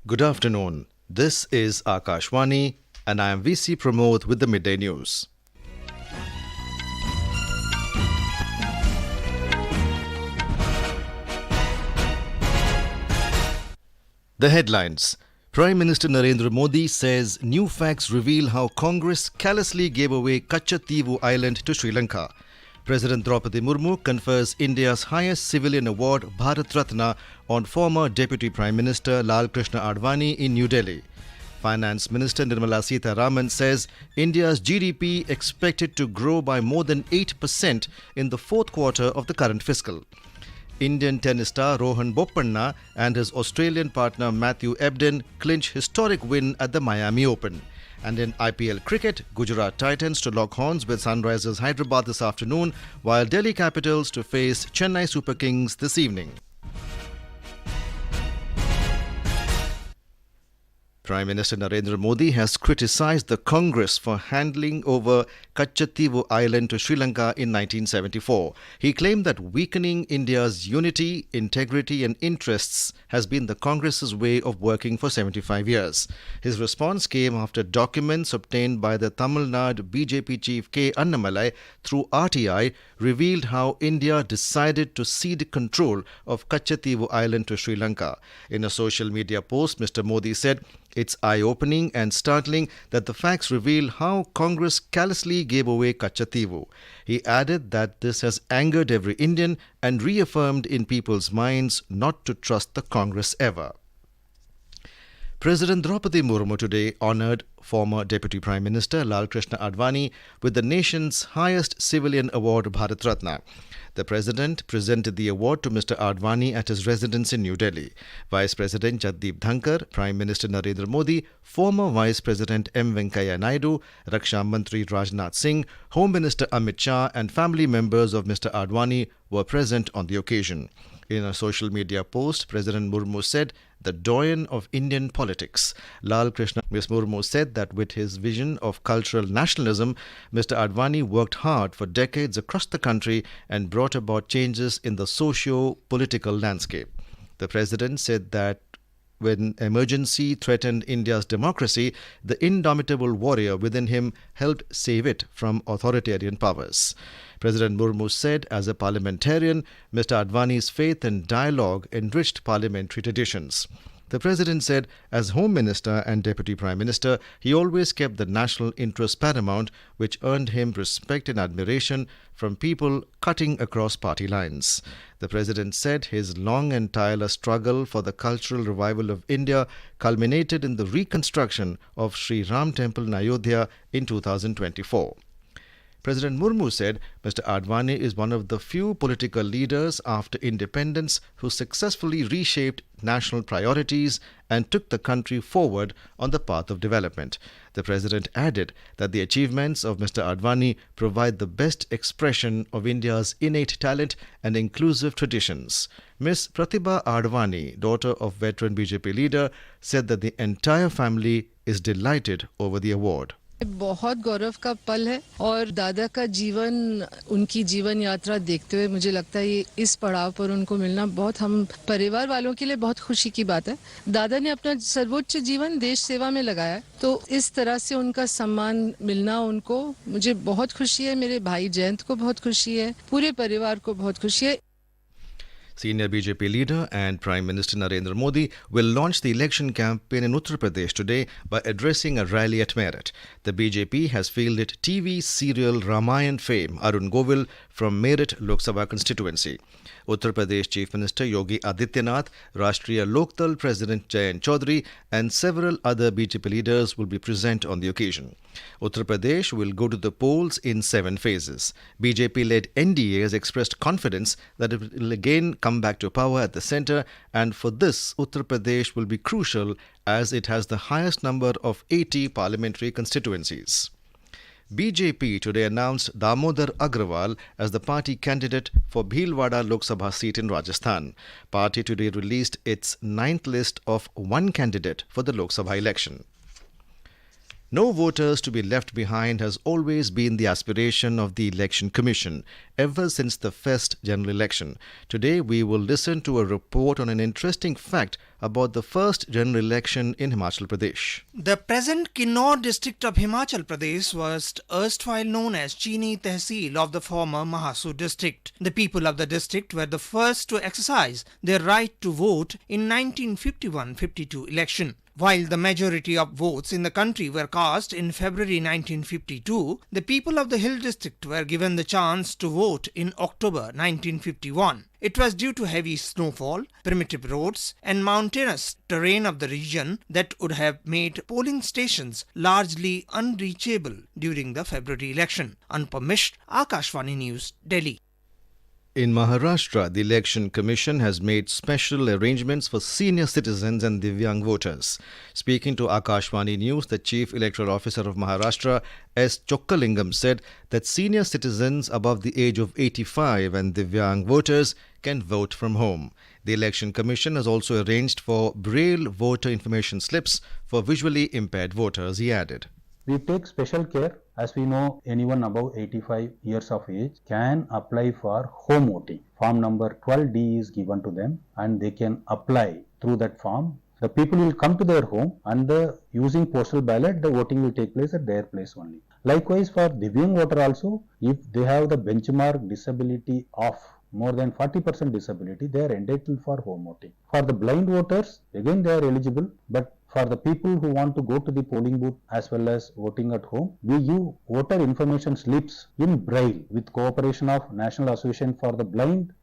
Good afternoon. This is Akashvani and I am VC Pramod with the Midday News. The headlines. Prime Minister Narendra Modi says new facts reveal how Congress callously gave away Katchatheevu Island to Sri Lanka. President Droupadi Murmu confers India's highest civilian award, Bharat Ratna, on former Deputy Prime Minister Krishna Advani in New Delhi. Finance Minister Nirmala Sitharaman says India's GDP expected to grow by more than 8% in the fourth quarter of the current fiscal. Indian tennis star Rohan Bopanna and his Australian partner Matthew Ebden clinch historic win at the Miami Open. And in IPL Cricket, Gujarat Titans to lock horns with Sunrisers Hyderabad this afternoon, while Delhi Capitals to face Chennai Super Kings this evening. Prime Minister Narendra Modi has criticised the Congress for handing over Katchatheevu Island to Sri Lanka in 1974. He claimed that weakening India's unity, integrity and interests has been the Congress's way of working for 75 years. His response came after documents obtained by the Tamil Nadu BJP chief K. Annamalai through RTI revealed how India decided to cede control of Katchatheevu Island to Sri Lanka. In a social media post, Mr. Modi said, "It's eye-opening and startling that the facts reveal how Congress callously gave away Katchatheevu." He added that this has angered every Indian and reaffirmed in people's minds not to trust the Congress ever. President Droupadi Murmu today honoured former Deputy Prime Minister Krishna Advani with the nation's highest civilian award, Bharat Ratna. The President presented the award to Mr. Advani at his residence in New Delhi. Vice President Jagdeep Dhankar, Prime Minister Narendra Modi, former Vice President M. Venkaiah Naidu, Raksha Mantri Rajnath Singh, Home Minister Amit Shah and family members of Mr. Advani were present on the occasion. In a social media post, President Murmu said, "The doyen of Indian politics." Krishna. Ms. Murmu said that with his vision of cultural nationalism, Mr. Advani worked hard for decades across the country and brought about changes in the socio-political landscape. The President said that when emergency threatened India's democracy, the indomitable warrior within him helped save it from authoritarian powers. President Murmu said, as a parliamentarian, Mr. Advani's faith and dialogue enriched parliamentary traditions. The President said, as Home Minister and Deputy Prime Minister, he always kept the national interest paramount, which earned him respect and admiration from people cutting across party lines. The President said his long and tireless struggle for the cultural revival of India culminated in the reconstruction of Sri Ram Temple in Ayodhya in 2024. President Murmu said Mr. Advani is one of the few political leaders after independence who successfully reshaped national priorities and took the country forward on the path of development. The President added that the achievements of Mr. Advani provide the best expression of India's innate talent and inclusive traditions. Ms. Pratibha Advani, daughter of veteran BJP leader, said that the entire family is delighted over the award. बहुत गौरव का पल है और दादा का जीवन उनकी जीवन यात्रा देखते हुए मुझे लगता है ये इस पड़ाव पर उनको मिलना बहुत हम परिवार वालों के लिए बहुत खुशी की बात है। दादा ने अपना सर्वोच्च जीवन देश सेवा में लगाया तो इस तरह से उनका सम्मान मिलना उनको मुझे बहुत खुशी है। मेरे भाई जयंत को बहुत खुशी है, पूरे परिवार को बहुत खुशी है। Senior BJP leader and Prime Minister Narendra Modi will launch the election campaign in Uttar Pradesh today by addressing a rally at Meerut. The BJP has fielded TV serial Ramayan fame Arun Govil from Meerut Lok Sabha constituency. Uttar Pradesh Chief Minister Yogi Adityanath, Rashtriya Lokdal President Jayant Chaudhary and several other BJP leaders will be present on the occasion. Uttar Pradesh will go to the polls in 7 phases. BJP-led NDA has expressed confidence that it will again come back to power at the centre, and for this, Uttar Pradesh will be crucial as it has the highest number of 80 parliamentary constituencies. BJP today announced Damodar Agrawal as the party candidate for Bhilwara Lok Sabha seat in Rajasthan. Party today released its 9th list of one candidate for the Lok Sabha election. No voters to be left behind has always been the aspiration of the Election Commission ever since the first general election. Today we will listen to a report on an interesting fact about the first general election in Himachal Pradesh. The present Kinnaur district of Himachal Pradesh was erstwhile known as Chini Tehsil of the former Mahasur district. The people of the district were the first to exercise their right to vote in 1951-52 election. While the majority of votes in the country were cast in February 1952, the people of the Hill district were given the chance to vote in October 1951. It was due to heavy snowfall, primitive roads and mountainous terrain of the region that would have made polling stations largely unreachable during the February election. Unpermished, Akashvani News, Delhi. In Maharashtra, the Election Commission has made special arrangements for senior citizens and Divyang voters. Speaking to Akashvani News, the Chief Electoral Officer of Maharashtra, S. Chokkalingam, said that senior citizens above the age of 85 and Divyang voters can vote from home. The Election Commission has also arranged for Braille voter information slips for visually impaired voters, he added. We take special care. As we know, anyone above 85 years of age can apply for home voting. Form number 12D is given to them and they can apply through that form. The people will come to their home and using postal ballot, the voting will take place at their place only. Likewise, for Divyang voter also, if they have the benchmark disability of more than 40% disability, they are entitled for home voting. For the blind voters, again they are eligible, but for the people who want to go to the polling booth as well as voting at home, we give voter information slips in Braille with cooperation of National Association for the Blind.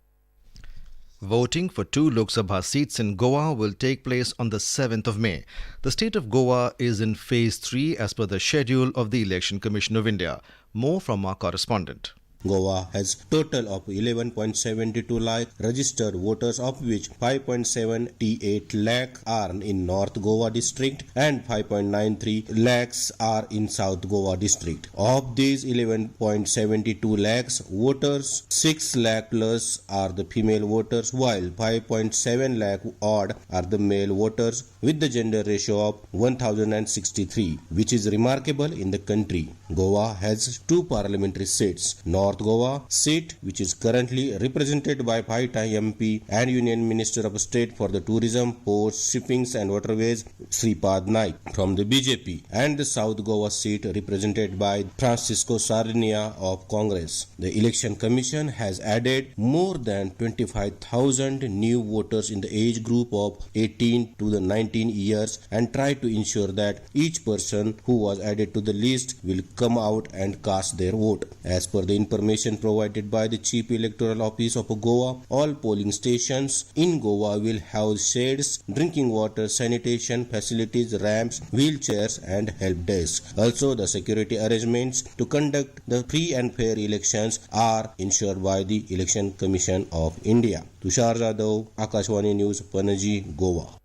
Voting for 2 Lok Sabha seats in Goa will take place on the 7th of May. The state of Goa is in Phase 3 as per the schedule of the Election Commission of India. More from our correspondent. Goa has total of 11.72 lakh registered voters, of which 5.78 lakh are in North Goa district and 5.93 lakhs are in South Goa district. Of these 11.72 lakhs voters, 6 lakh plus are the female voters, while 5.7 lakh odd are the male voters, with the gender ratio of 1063, which is remarkable in the country. Goa has 2 parliamentary seats. North Goa seat, which is currently represented by 5-time MP and Union Minister of State for the Tourism, Ports, Shippings and Waterways, Sripad Naik from the BJP, and the South Goa seat represented by Francisco Sardinia of Congress. The Election Commission has added more than 25,000 new voters in the age group of 18 to the 19 years and tried to ensure that each person who was added to the list will come out and cast their vote. As per the information provided by the Chief Electoral Office of Goa, all polling stations in Goa will have shades, drinking water, sanitation facilities, ramps, wheelchairs and help desk. Also, the security arrangements to conduct the free and fair elections are ensured by the Election Commission of India. Tushar Jadhav, Akashvani News, Panaji, Goa.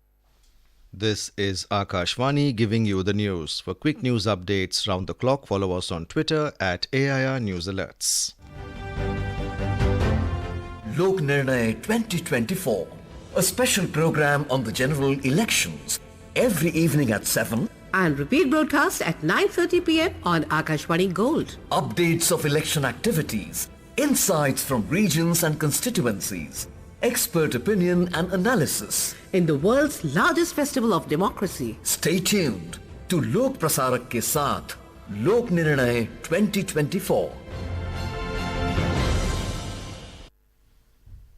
This is Akashvani giving you the news. For quick news updates round the clock, follow us on Twitter at AIR News Alerts. Lok Nirnay 2024, a special program on the general elections, every evening at 7 and repeat broadcast at 9:30 p.m. on Akashvani Gold. Updates of election activities, insights from regions and constituencies, expert opinion and analysis. In the world's largest festival of democracy. Stay tuned to Lok Prasarak ke saath, Lok Nirnay 2024.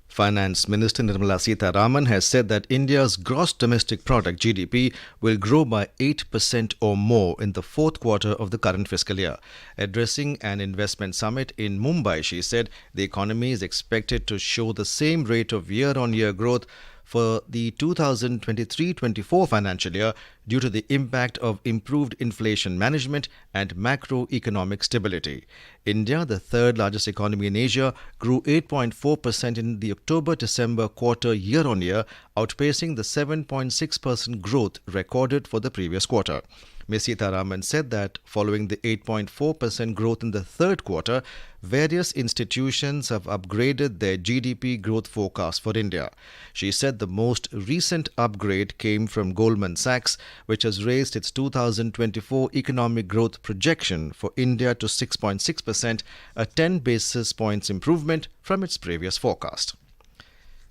Finance Minister Nirmala Sitharaman has said that India's gross domestic product GDP will grow by 8% or more in the fourth quarter of the current fiscal year. Addressing an investment summit in Mumbai, she said the economy is expected to show the same rate of year-on-year growth for the 2023-24 financial year due to the impact of improved inflation management and macroeconomic stability. India, the third largest economy in Asia, grew 8.4% in the October-December quarter year-on-year, outpacing the 7.6% growth recorded for the previous quarter. Ms. Sitharaman said that following the 8.4% growth in the third quarter, various institutions have upgraded their GDP growth forecast for India. She said the most recent upgrade came from Goldman Sachs, which has raised its 2024 economic growth projection for India to 6.6%, a 10 basis points improvement from its previous forecast.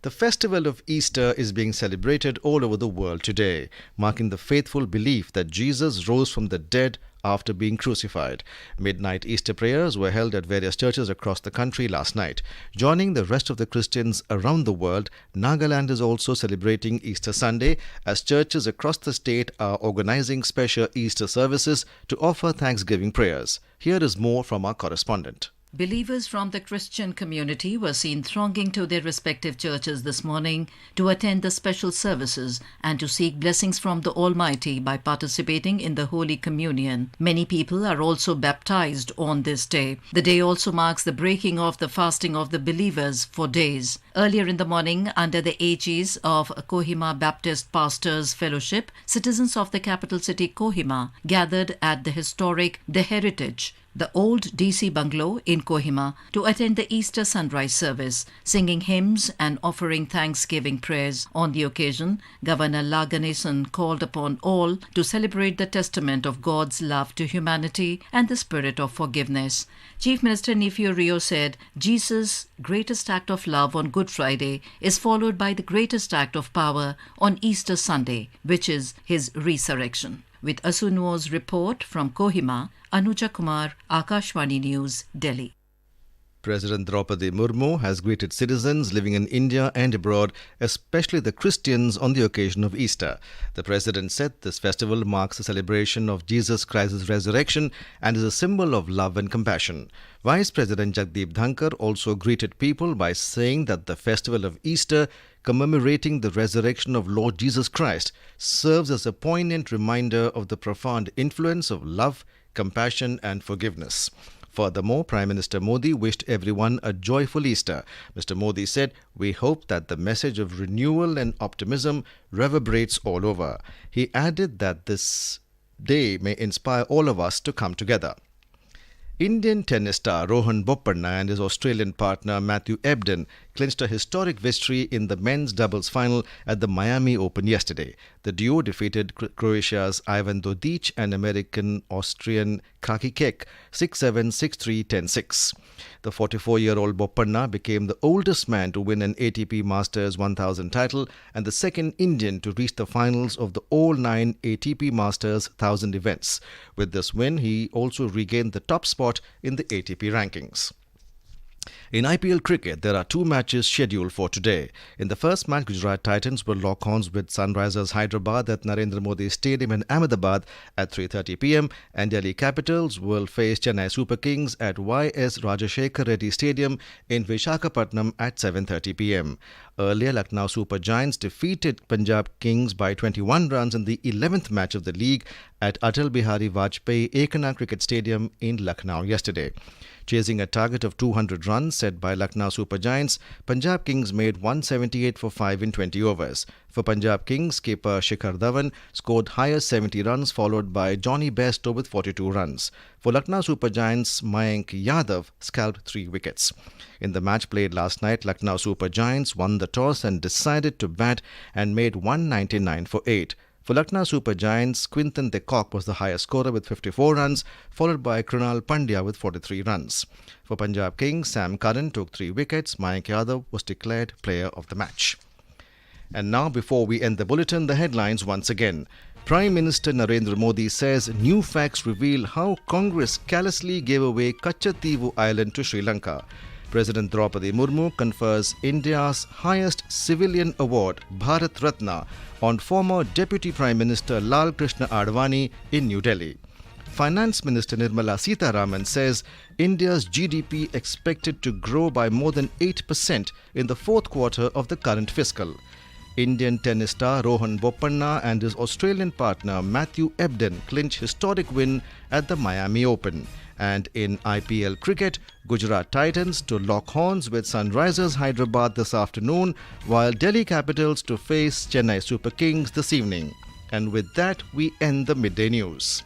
The festival of Easter is being celebrated all over the world today, marking the faithful belief that Jesus rose from the dead after being crucified. Midnight Easter prayers were held at various churches across the country last night. Joining the rest of the Christians around the world, Nagaland is also celebrating Easter Sunday, as churches across the state are organizing special Easter services to offer Thanksgiving prayers. Here is more from our correspondent. Believers from the Christian community were seen thronging to their respective churches this morning to attend the special services and to seek blessings from the Almighty by participating in the Holy Communion. Many people are also baptized on this day. The day also marks the breaking of the fasting of the believers for days. Earlier in the morning, under the aegis of Kohima Baptist Pastors Fellowship, citizens of the capital city Kohima gathered at the historic The Heritage, the old DC bungalow in Kohima, to attend the Easter sunrise service, singing hymns and offering thanksgiving prayers. On the occasion, Governor La Ganesan called upon all to celebrate the testament of God's love to humanity and the spirit of forgiveness. Chief Minister Neifio Rio said Jesus' greatest act of love on Good Friday is followed by the greatest act of power on Easter Sunday, which is his resurrection. With Asunwo's report from Kohima, Anuja Kumar, Akashvani News, Delhi. President Droupadi Murmu has greeted citizens living in India and abroad, especially the Christians, on the occasion of Easter. The president said this festival marks the celebration of Jesus Christ's resurrection and is a symbol of love and compassion. Vice President Jagdeep Dhankar also greeted people by saying that the festival of Easter, commemorating the resurrection of Lord Jesus Christ, serves as a poignant reminder of the profound influence of love, compassion and forgiveness. Furthermore, Prime Minister Modi wished everyone a joyful Easter. Mr. Modi said, "We hope that the message of renewal and optimism reverberates all over." He added that this day may inspire all of us to come together. Indian tennis star Rohan Bopanna and his Australian partner Matthew Ebden clinched a historic victory in the men's doubles final at the Miami Open yesterday. The duo defeated Croatia's Ivan Dodic and American-Austrian Kraki Kek 6-7, 6-3, 10-6. The 44-year-old Bopanna became the oldest man to win an ATP Masters 1000 title and the second Indian to reach the finals of the all 9 ATP Masters 1000 events. With this win, he also regained the top spot in the ATP rankings. In IPL Cricket, there are two matches scheduled for today. In the first match, Gujarat Titans will lock horns with Sunrisers Hyderabad at Narendra Modi Stadium in Ahmedabad at 3:30 p.m. and Delhi Capitals will face Chennai Super Kings at YS Rajashekar Reddy Stadium in Visakhapatnam at 7:30 p.m. Earlier, Lucknow Super Giants defeated Punjab Kings by 21 runs in the 11th match of the league at Atal Bihari Vajpayee Ekana Cricket Stadium in Lucknow yesterday. Chasing a target of 200 runs set by Lucknow Super Giants, Punjab Kings made 178 for 5 in 20 overs. For Punjab Kings, skipper Shikhar Dhawan scored highest 70 runs, followed by Johnny Bairstow with 42 runs. For Lucknow Super Giants, Mayank Yadav scalped 3 wickets. In the match played last night, Lucknow Super Giants won the toss and decided to bat and made 199 for 8. For Lucknow Super Giants, Quinton de Kock was the highest scorer with 54 runs, followed by Krunal Pandya with 43 runs. For Punjab Kings, Sam Curran took 3 wickets. Mayank Yadav was declared player of the match. And now, before we end the bulletin, the headlines once again. Prime Minister Narendra Modi says new facts reveal how Congress callously gave away Katchatheevu Island to Sri Lanka. President Droupadi Murmu confers India's highest civilian award, Bharat Ratna, on former Deputy Prime Minister Krishna Advani in New Delhi. Finance Minister Nirmala Sitharaman says India's GDP expected to grow by more than 8% in the fourth quarter of the current fiscal. Indian tennis star Rohan Bopanna and his Australian partner Matthew Ebden clinch historic win at the Miami Open. And in IPL Cricket, Gujarat Titans to lock horns with Sunrisers Hyderabad this afternoon, while Delhi Capitals to face Chennai Super Kings this evening. And with that, we end the Midday News.